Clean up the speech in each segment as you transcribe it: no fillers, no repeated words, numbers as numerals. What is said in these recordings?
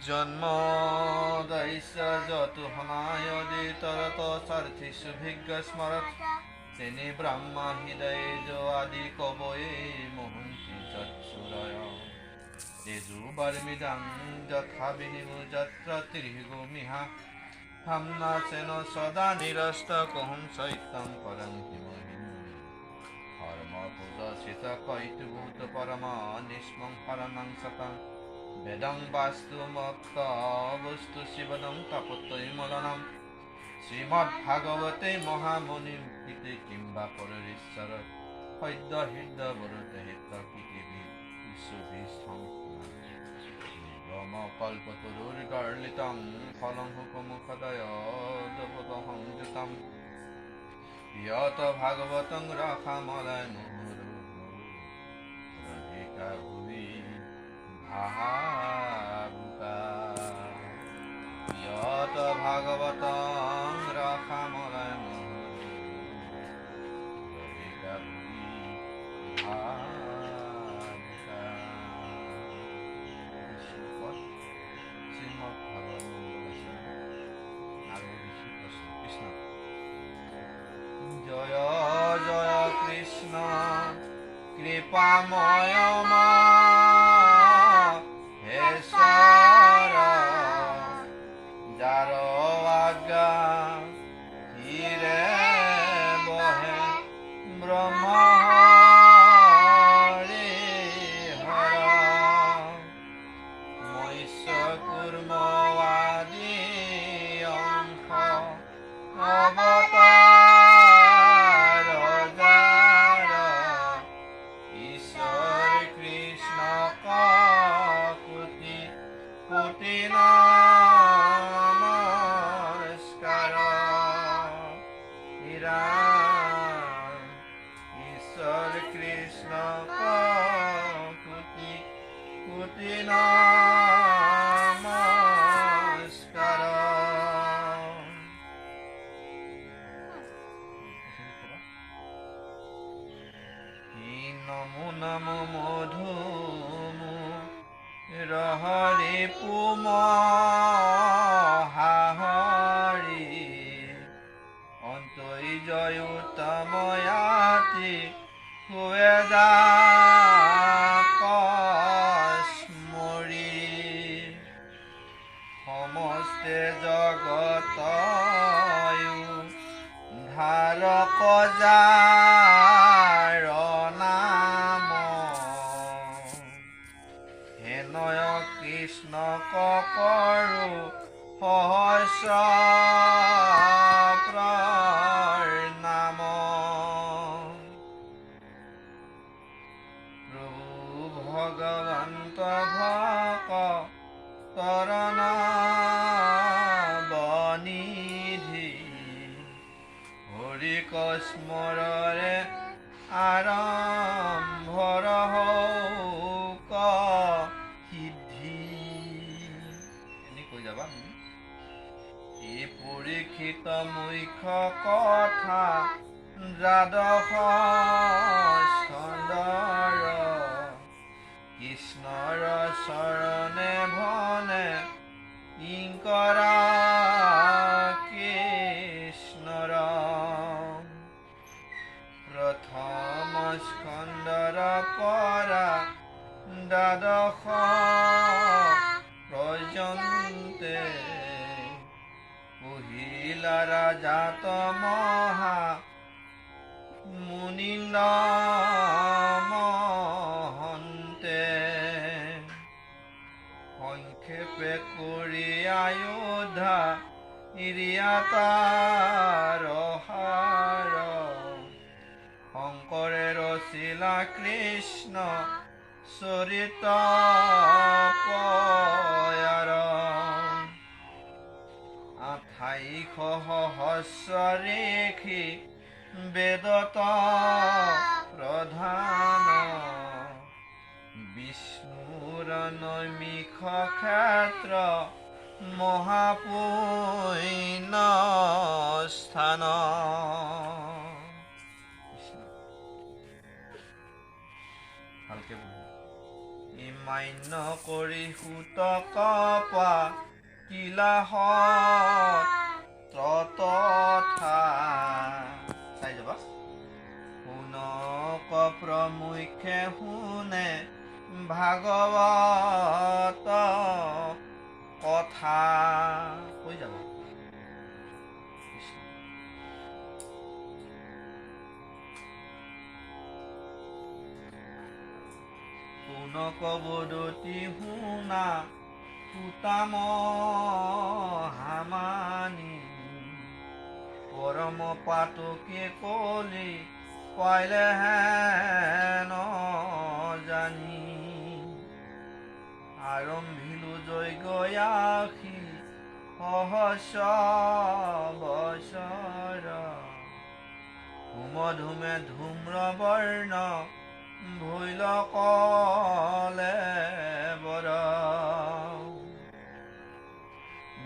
জন্ম দৈস্য যতু হনায়দি তরত সার্থি সুভিজ্ঞ স্মরত তিনি ব্রহ্মা হৃদয়ে যো আদি কবয়ে মোহন্তি চচ্ছুরয় তেজুবর্মিদং যথা বিনিমু যত্র ত্রিগুমিহা থাম্নাসেন সদা নিরস্ত কহং সৈত্যং পরং হিমহিম ধর্ম পূজসিত কৈতুভূত পরম নিষ্মং হরণং সতং বেদং বাস্তু মক্ত বস্তু শিবদং তপতৈমলনম শ্রীমদ্ভাগবতে মহামুনিকৃতে কিংবা পরেশ্বর হৃদ হৃদ বরতে হিত পৃথিবী বিশ্ববিষ্ঠং কল্পতরুর্গর্লিতং ফলং হুকমুখদয় দপদহং যুতম ইয়ত ভাগবতং রখামলয় মুহুরু রধিকা ভুবি ভাবুকা ইয়ত ভাগবতং রখামলয় মুহুরু রধিকা ভুবি ভাবুকা। শ্রীমদ্ ভাগবত কৃষ্ণ জয় জয় কৃষ্ণ কৃপাময় মা হেশ্বর যার আজ্ঞা ধীরে বহে ব্রহ্মহরি হর মৈশ্য কুর্মবাদী অংশ অবতার যার ঈশ্বর কৃষ্ণ কোটি কোটি নমস্কার ঈশ্বর কৃষ্ণ কোটি কোটি নমস্কার। নমো নমো মধু রহরি পুমহাহরি অন্তই জয়ুতময়াতি হুয়েদা কসমরি সমস্তে জগত ধারক যার নাম হেনয় কৃষ্ণ কৰো সহস্ৰ প্ৰণাম। প্ৰভু ভগবন্ত ভক্তৰণ বনিধি হৰি কস্মৰৰে আৰম্ভৰ হৌক সিদ্ধি। এনেকৈ যাবা এই পৰীক্ষিত মুখ্য কথা দ্বাদশ স্কন্ধৰ কৃষ্ণৰ চৰণে ভনে ইংকৰ কৃষ্ণৰ প্ৰথম স্কন্ধৰ পৰা দ্বাদশ পৰ্যন্তে পহিলাৰা জাত মহা মুনিন্দ মহন্তে সংক্ষেপে কৰি আয়োধ্যা ইৰিয়াতাৰ সাৰ শংকৰে ৰচিলা কৃষ্ণ চৰিত পয়াৰ 28 সহস্ৰ ৰেখি বেদত প্ৰধান বিষ্ণুৰ নৈমিষ ক্ষেত্ৰ মহাপুণ্য স্থান। ভালকে মান্য কৰি সুতক পাতিলাহত তথা চাই যাবা শুনক প্ৰমুখ্যে শুনে ভাগৱত কথা কৈ যাবা শুনক বদতি শুনা সুতাম হামানি পৰম পাতকে কলি পাইলে হেন জানি আৰম্ভিলো যজ্ঞয়াসী সহস্ৰ বছৰ ধুমে ধূম্ৰ বৰ্ণ ভৈল কলে বৰ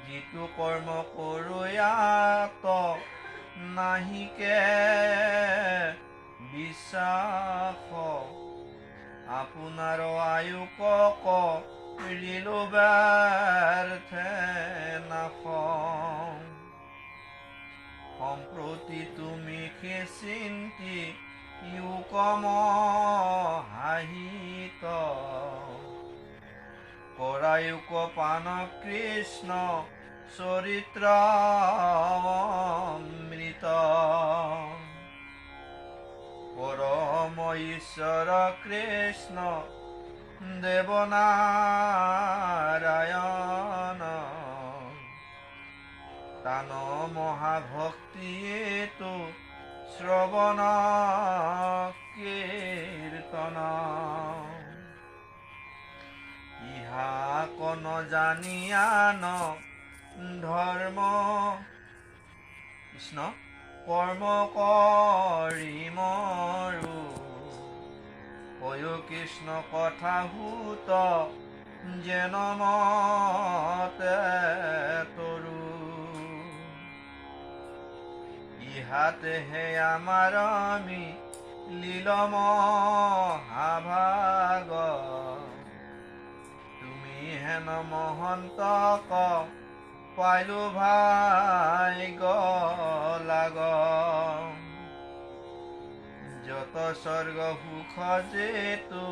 যিটো কৰ্ম কৰোয়াত নাহিকে বিশ্বাস আপোনাৰ আয়ুকক ৰিলো ব্যৰ্থে নাশ সম্প্ৰতি তুমি চিন্তি ইউকম হাহিত কৰায়ুক পান কৃষ্ণ চৰিত্ৰ অমৃত পৰম ঈশ্বৰ কৃষ্ণ দেৱনাৰায়ণ তান মহাভক্তিয়েতো শ্ৰৱণ কীৰ্তন ইহা কন জানিয়ান ধৰ্ম কৃষ্ণ কৰ্ম কৰি মৰো কয় কৃষ্ণ কথা ভূত যেন মতে তৰু ইহাতে হে আমাৰ আমি লীলম হাভাগ তুমি হেন মহন্তক পাইলো ভাগ্য লাগ যত স্বৰ্গ সুখ যেতু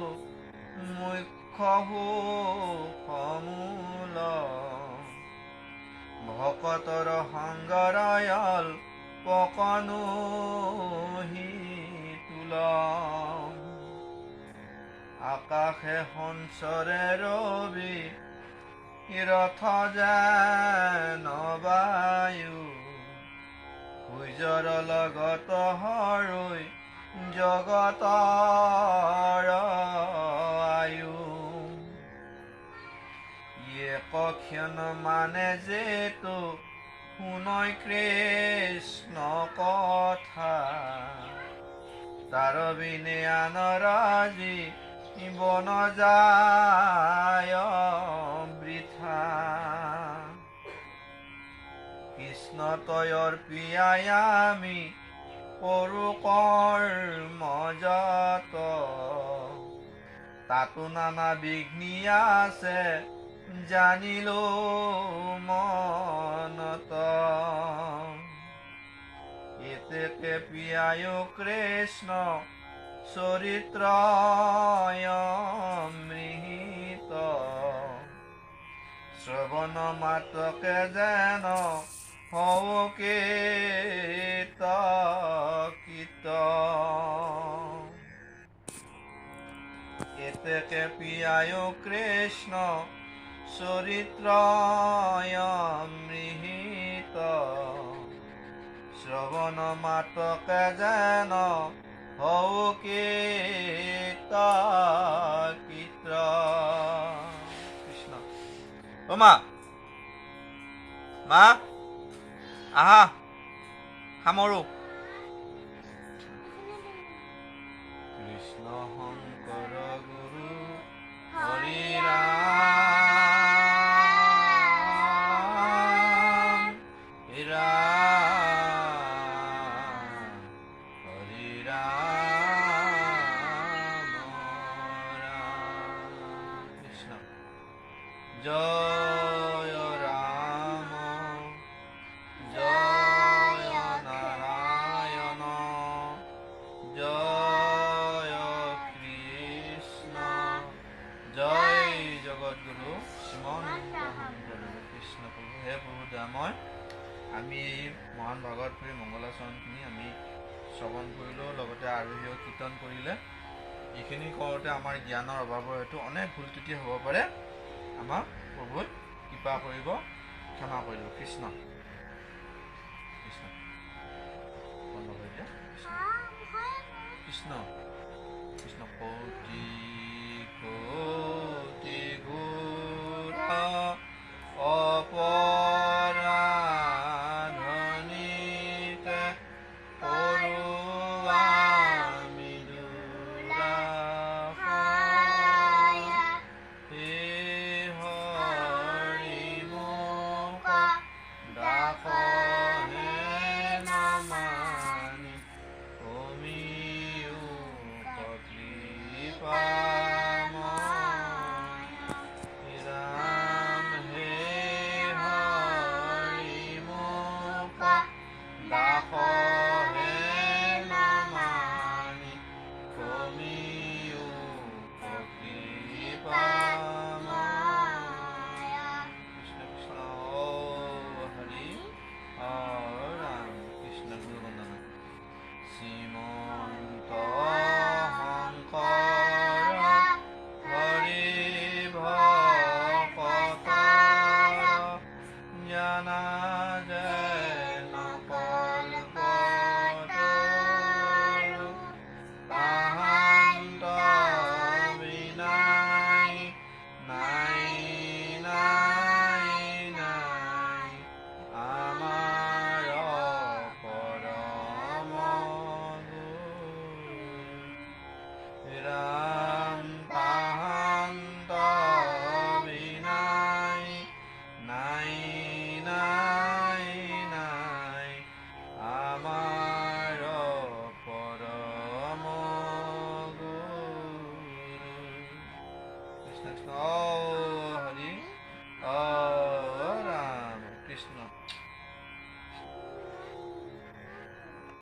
মুখ্য সুখমূল ভকতৰ সংগৰায়ল পকনো তুল আকাশে সঞ্চৰে ৰবি ৰথ যেন বায়ু সূৰ্যৰ লগত হৰৈ জগতৰ আয়ু এক ক্ষণ মানে যেতো শুনৈ কৃষ্ণ কথা তাৰ বিনে আনৰাজি বন যায় বৃথা কৃষ্ণ তয়ৰ পিয়াই আমি কৰো কৰ্মজাত তাতো নানা বিঘ্নি আছে জানিলো মনত এতেকে পিয়ায় কৃষ্ণ চৰিত্ৰ অমৃত শ্ৰৱণ মাত্ৰকে যেন হও কীত এতেকে পিয়ায় কৃষ্ণ চৰিত্ৰ অমৃত শ্ৰৱণ মাত্ৰকে যেন হও কীত কৃষ্ণ অ মা আহা সামৰো কৃষ্ণ শংকৰ গুৰু হৰি ৰাম হৰি ৰাম ৰাম আমি এই মহান ভাগৱত পুথিৰ মংগলাচৰণখিনি আমি শ্ৰৱণ কৰিলোঁ, লগতে আৰোহীয় কীৰ্তন কৰিলে। এইখিনি কৰোঁতে আমাৰ জ্ঞানৰ অভাৱৰ হয়তো অনেক ভুল ত্ৰুটি হ'ব পাৰে। আমাক প্ৰভুৱে কৃপা কৰিব, ক্ষমা কৰিব। কৃষ্ণ কৃষ্ণ বন্ধ কৰি দিয়া। কৃষ্ণ কৃষ্ণ কৌটি কৌটি ঘোৰা অপৰাধনিতে পৰুৱা মৃদুলা হে হৰি মোক দাসহে নামানি তুমিও কৃপাময় ৰাম হে হৰি মোক দাসহে নামানি তুমিও কৃপাময়। কৃষ্ণ কৃষ্ণ হৰি ৰাম কৃষ্ণ গুৰু বন্দনা। শ্ৰীমন্ত শংকৰ হৰি ভকতৰ জ্ঞানা যেন কল্পতৰু তাহান্ত বিনাই নাই নাই নাই আমাৰ পৰম গুৰু। ৰাম তাহান্ত বিনাই নাই নাই নাই আমাৰ পৰম গুৰু। কৃষ্ণ কৃষ্ণ হৰি